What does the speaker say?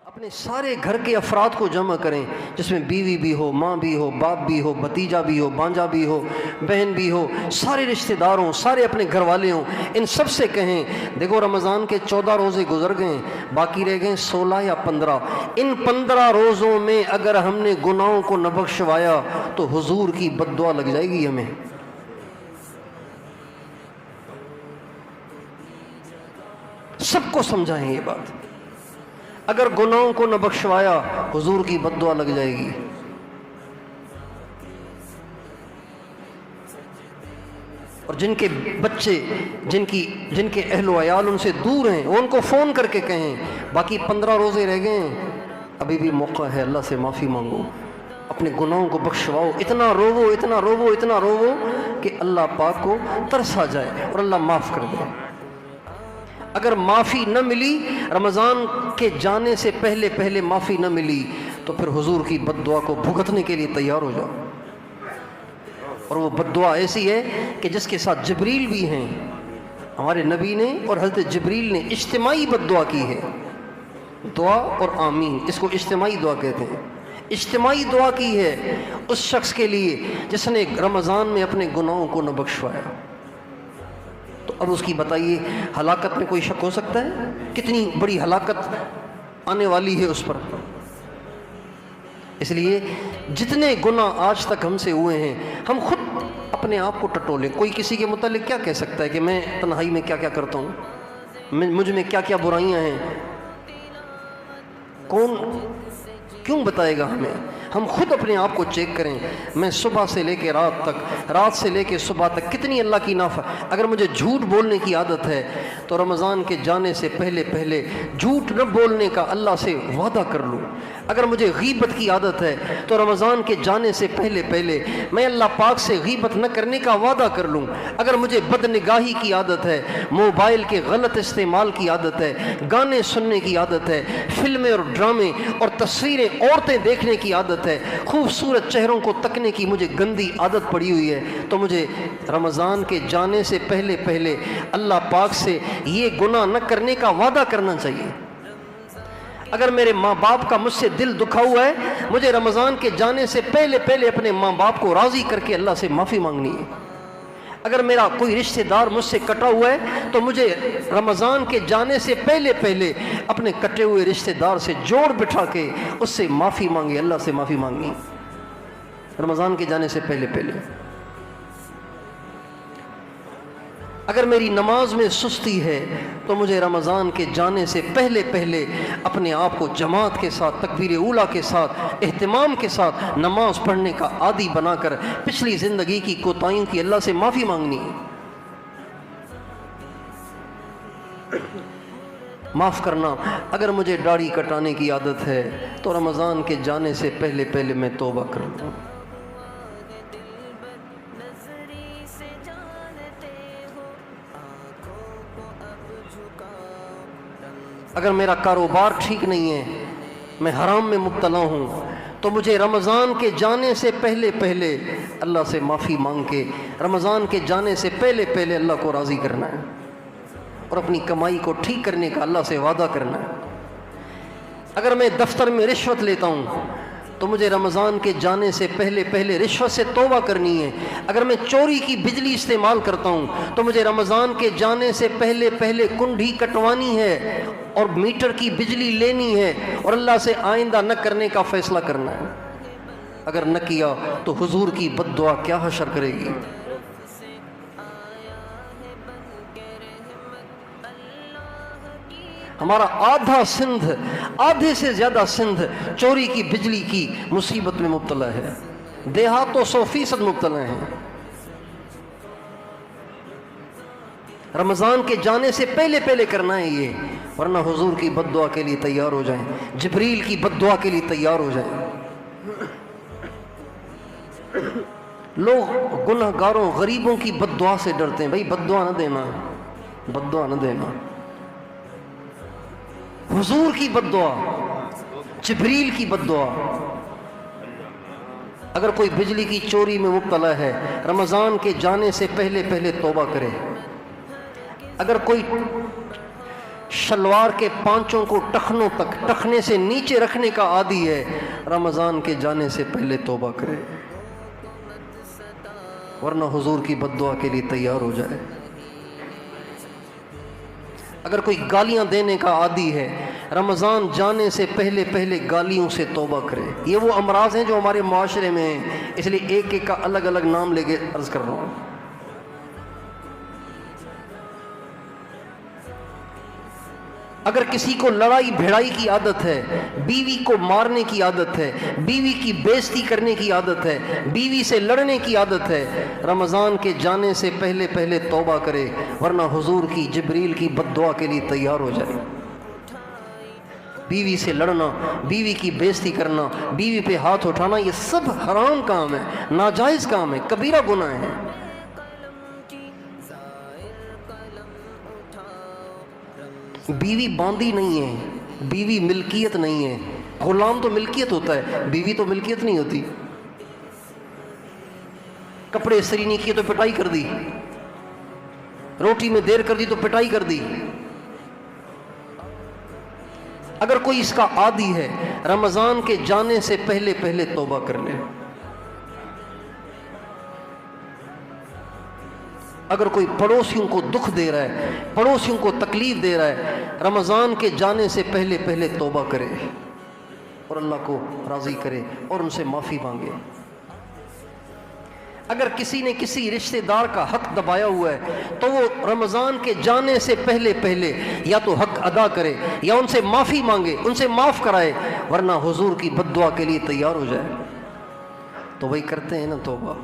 اپنے سارے گھر کے افراد کو جمع کریں، جس میں بیوی بھی ہو، ماں بھی ہو، باپ بھی ہو، بھتیجا بھی ہو، بانجا بھی ہو، بہن بھی ہو، سارے رشتہ دار ہوں، سارے اپنے گھر والے ہوں، ان سب سے کہیں دیکھو رمضان کے 14 روزے گزر گئے، باقی رہ گئے 16 یا 15۔ ان 15 روزوں میں اگر ہم نے گناہوں کو نہ بخشوایا تو حضور کی بد دعا لگ جائے گی ہمیں۔ سب کو سمجھائیں یہ بات، اگر گناہوں کو نہ بخشوایا حضور کی بد دعا لگ جائے گی۔ اور جن کے بچے، جن کے اہل و عیال ان سے دور ہیں، وہ ان کو فون کر کے کہیں باقی 15 روزے رہ گئے ہیں، ابھی بھی موقع ہے، اللہ سے معافی مانگو، اپنے گناہوں کو بخشواؤ، اتنا روو اتنا روو اتنا روو کہ اللہ پاک کو ترس آ جائے اور اللہ معاف کر دے۔ اگر معافی نہ ملی، رمضان کے جانے سے پہلے پہلے معافی نہ ملی، تو پھر حضور کی بد دعا کو بھگتنے کے لیے تیار ہو جاؤ۔ اور وہ بد دعا ایسی ہے کہ جس کے ساتھ جبریل بھی ہیں، ہمارے نبی نے اور حضرت جبریل نے اجتماعی بد دعا کی ہے، دعا اور آمین، اس کو اجتماعی دعا کہتے ہیں۔ اجتماعی دعا کی ہے اس شخص کے لیے جس نے رمضان میں اپنے گناہوں کو نہ بخشوایا۔ تو اب اس کی بتائیے ہلاکت میں کوئی شک ہو سکتا ہے؟ کتنی بڑی ہلاکت آنے والی ہے اس پر۔ اس لیے جتنے گناہ آج تک ہم سے ہوئے ہیں، ہم خود اپنے آپ کو ٹٹولیں۔ کوئی کسی کے متعلق کیا کہہ سکتا ہے کہ میں تنہائی میں کیا کیا کرتا ہوں، مجھ میں کیا کیا برائیاں ہیں؟ کون کیوں بتائے گا ہمیں؟ ہم خود اپنے آپ کو چیک کریں، میں صبح سے لے کے رات تک، رات سے لے کے صبح تک کتنی اللہ کی اگر مجھے جھوٹ بولنے کی عادت ہے تو رمضان کے جانے سے پہلے پہلے جھوٹ نہ بولنے کا اللہ سے وعدہ کر لوں۔ اگر مجھے غیبت کی عادت ہے تو رمضان کے جانے سے پہلے پہلے میں اللہ پاک سے غیبت نہ کرنے کا وعدہ کر لوں۔ اگر مجھے بد نگاہی کی عادت ہے، موبائل کے غلط استعمال کی عادت ہے، گانے سننے کی عادت ہے، فلمیں اور ڈرامے اور تصویریں عورتیں دیکھنے کی عادت ہے، خوبصورت چہروں کو تکنے کی مجھے گندی عادت پڑی ہوئی ہے، تو مجھے رمضان کے جانے سے پہلے پہلے اللہ پاک سے یہ گناہ نہ کرنے کا وعدہ کرنا چاہیے۔ اگر میرے ماں باپ کا مجھ سے دل دکھا ہوا ہے، مجھے رمضان کے جانے سے پہلے پہلے اپنے ماں باپ کو راضی کر کے اللہ سے معافی مانگنی ہے۔ اگر میرا کوئی رشتہ دار مجھ سے کٹا ہوا ہے تو مجھے رمضان کے جانے سے پہلے پہلے اپنے کٹے ہوئے رشتہ دار سے جوڑ بٹھا کے اس سے معافی مانگی، اللہ سے معافی مانگی رمضان کے جانے سے پہلے پہلے۔ اگر میری نماز میں سستی ہے تو مجھے رمضان کے جانے سے پہلے پہلے اپنے آپ کو جماعت کے ساتھ، تکبیر اولیٰ کے ساتھ، اہتمام کے ساتھ نماز پڑھنے کا عادی بنا کر پچھلی زندگی کی کوتاہیوں کی اللہ سے معافی مانگنی ہے۔ معاف کرنا، اگر مجھے داڑھی کٹانے کی عادت ہے تو رمضان کے جانے سے پہلے پہلے میں توبہ کر لوں۔ اگر میرا کاروبار ٹھیک نہیں ہے، میں حرام میں مبتلا ہوں، تو مجھے رمضان کے جانے سے پہلے پہلے اللہ سے معافی مانگ کے رمضان کے جانے سے پہلے پہلے اللہ کو راضی کرنا ہے اور اپنی کمائی کو ٹھیک کرنے کا اللہ سے وعدہ کرنا ہے۔ اگر میں دفتر میں رشوت لیتا ہوں تو مجھے رمضان کے جانے سے پہلے پہلے رشوت سے توبہ کرنی ہے۔ اگر میں چوری کی بجلی استعمال کرتا ہوں تو مجھے رمضان کے جانے سے پہلے پہلے کنڈھی کٹوانی ہے اور میٹر کی بجلی لینی ہے اور اللہ سے آئندہ نہ کرنے کا فیصلہ کرنا ہے۔ اگر نہ کیا تو حضور کی بد دعا کیا حشر کرے گی۔ ہمارا آدھا سندھ، آدھے سے زیادہ سندھ چوری کی بجلی کی مصیبت میں مبتلا ہے، دیہات تو 100% مبتلا ہیں۔ رمضان کے جانے سے پہلے پہلے کرنا ہے یہ، ورنہ حضور کی بد دعا کے لیے تیار ہو جائیں، جبریل کی بد دعا کے لیے تیار ہو جائیں۔ لوگ گناہ گاروں، غریبوں کی بد دعا سے ڈرتے ہیں، بھائی بد دعا نہ دینا، بد دعا نہ دینا۔ حضور کی بد دعا، جبریل کی بد دعا۔ اگر کوئی بجلی کی چوری میں مبتلا ہے، رمضان کے جانے سے پہلے پہلے توبہ کرے۔ اگر کوئی شلوار کے پانچوں کو ٹخنوں تک، ٹخنے سے نیچے رکھنے کا عادی ہے، رمضان کے جانے سے پہلے توبہ کرے، ورنہ حضور کی بد دعا کے لیے تیار ہو جائے۔ اگر کوئی گالیاں دینے کا عادی ہے، رمضان جانے سے پہلے پہلے گالیوں سے توبہ کرے۔ یہ وہ امراض ہیں جو ہمارے معاشرے میں ہیں، اس لیے ایک ایک کا الگ الگ نام لے کے عرض کر رہا ہوں۔ اگر کسی کو لڑائی بھڑائی کی عادت ہے، بیوی کو مارنے کی عادت ہے، بیوی کی بےزتی کرنے کی عادت ہے، بیوی سے لڑنے کی عادت ہے، رمضان کے جانے سے پہلے پہلے توبہ کرے، ورنہ حضور کی جبریل کی بد دعا کے لیے تیار ہو جائے۔ بیوی سے لڑنا، بیوی کی بےزتی کرنا، بیوی پہ ہاتھ اٹھانا، یہ سب حرام کام ہے، ناجائز کام ہے، کبیرہ گناہ ہے۔ بیوی باندھی نہیں ہے، بیوی ملکیت نہیں ہے۔ غلام تو ملکیت ہوتا ہے، بیوی تو ملکیت نہیں ہوتی۔ کپڑے استری نہیں کیے تو پٹائی کر دی، روٹی میں دیر کر دی تو پٹائی کر دی۔ اگر کوئی اس کا عادی ہے، رمضان کے جانے سے پہلے پہلے توبہ کر لے۔ اگر کوئی پڑوسیوں کو دکھ دے رہا ہے، پڑوسیوں کو تکلیف دے رہا ہے، رمضان کے جانے سے پہلے پہلے توبہ کرے اور اللہ کو راضی کرے اور ان سے معافی مانگے۔ اگر کسی نے کسی رشتہ دار کا حق دبایا ہوا ہے تو وہ رمضان کے جانے سے پہلے پہلے یا تو حق ادا کرے یا ان سے معافی مانگے، ان سے معاف کرائے، ورنہ حضور کی بد دعا کے لیے تیار ہو جائے۔ تو وہی کرتے ہیں نا توبہ۔